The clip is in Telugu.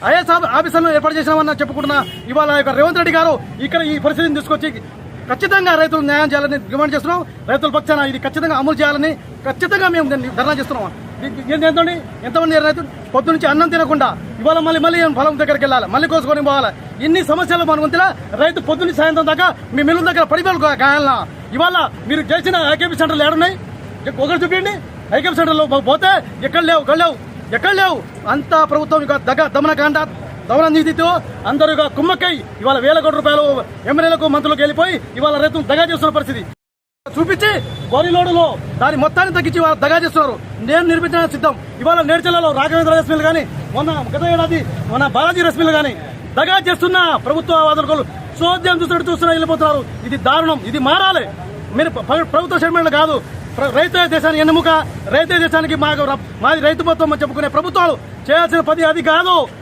ఐఏఎస్ ఆఫీసర్లను ఏర్పాటు చేసినామని చెప్పుకుంటున్నా ఇవాళ రేవంత్ రెడ్డి గారు ఇక్కడ ఈ పరిస్థితిని తీసుకొచ్చి ఖచ్చితంగా రైతులు న్యాయం చేయాలని డిమాండ్ చేస్తున్నాం. రైతుల పక్షాన ఇది ఖచ్చితంగా అమలు చేయాలని ఖచ్చితంగా మేము ధర్నా చేస్తున్నాం. ఎంతమంది రైతులు పొద్దు నుంచి అన్నం తినకుండా ఇవాళ మళ్ళీ పొలం దగ్గరికి వెళ్ళాలి, మళ్ళీ కోసుకొని పోవాలి. ఇన్ని సమస్యలు మన గుంతలా రైతు పొద్దున్న సాయంత్రం దాకా మీ మిల్లుల దగ్గర పడిపోయాలి గాయాలన్నా. ఇవాళ మీరు చేసిన ఐకేపీ సెంటర్లు ఏడున్నాయి ఒకరు చూపించండి. ఐకేపీ సెంటర్లో పోతే ఎక్కడ లేవు అంతా ప్రభుత్వం దమన నీతితో అందరూ కుమ్మక్కై ఇవాళ వేల కోట్ల రూపాయలు ఎమ్మెల్యేలకు మంత్రులకు వెళ్ళిపోయి ఇవాళ రైతులు దగా చేస్తున్న పరిస్థితి చూపించి గోరిలోడులో దాని మొత్తాన్ని తగ్గించి ఇవాళ దగా చేస్తున్నారు. నేను నిర్మించడానికి సిద్ధం. ఇవాళ నేర్చలలో రాఘవేంద్ర రైస్ మిల్ కానీ గత ఏడాది బాలాజీ రైస్ మిల్ కానీ దగా చేస్తున్న ప్రభుత్వ వాదనకులు చోద్యం చూస్తున్నా వెళ్ళిపోతున్నారు. ఇది దారుణం. ఇది మారాలి. మీరు ప్రభుత్వ స్టేట్మెంట్లు కాదు, రైతే దేశానికి ఎన్నుముక, రైతే దేశానికి మాది రైతు మొత్తం చెప్పుకునే ప్రభుత్వాలు చేయాల్సిన పని అది కాదు.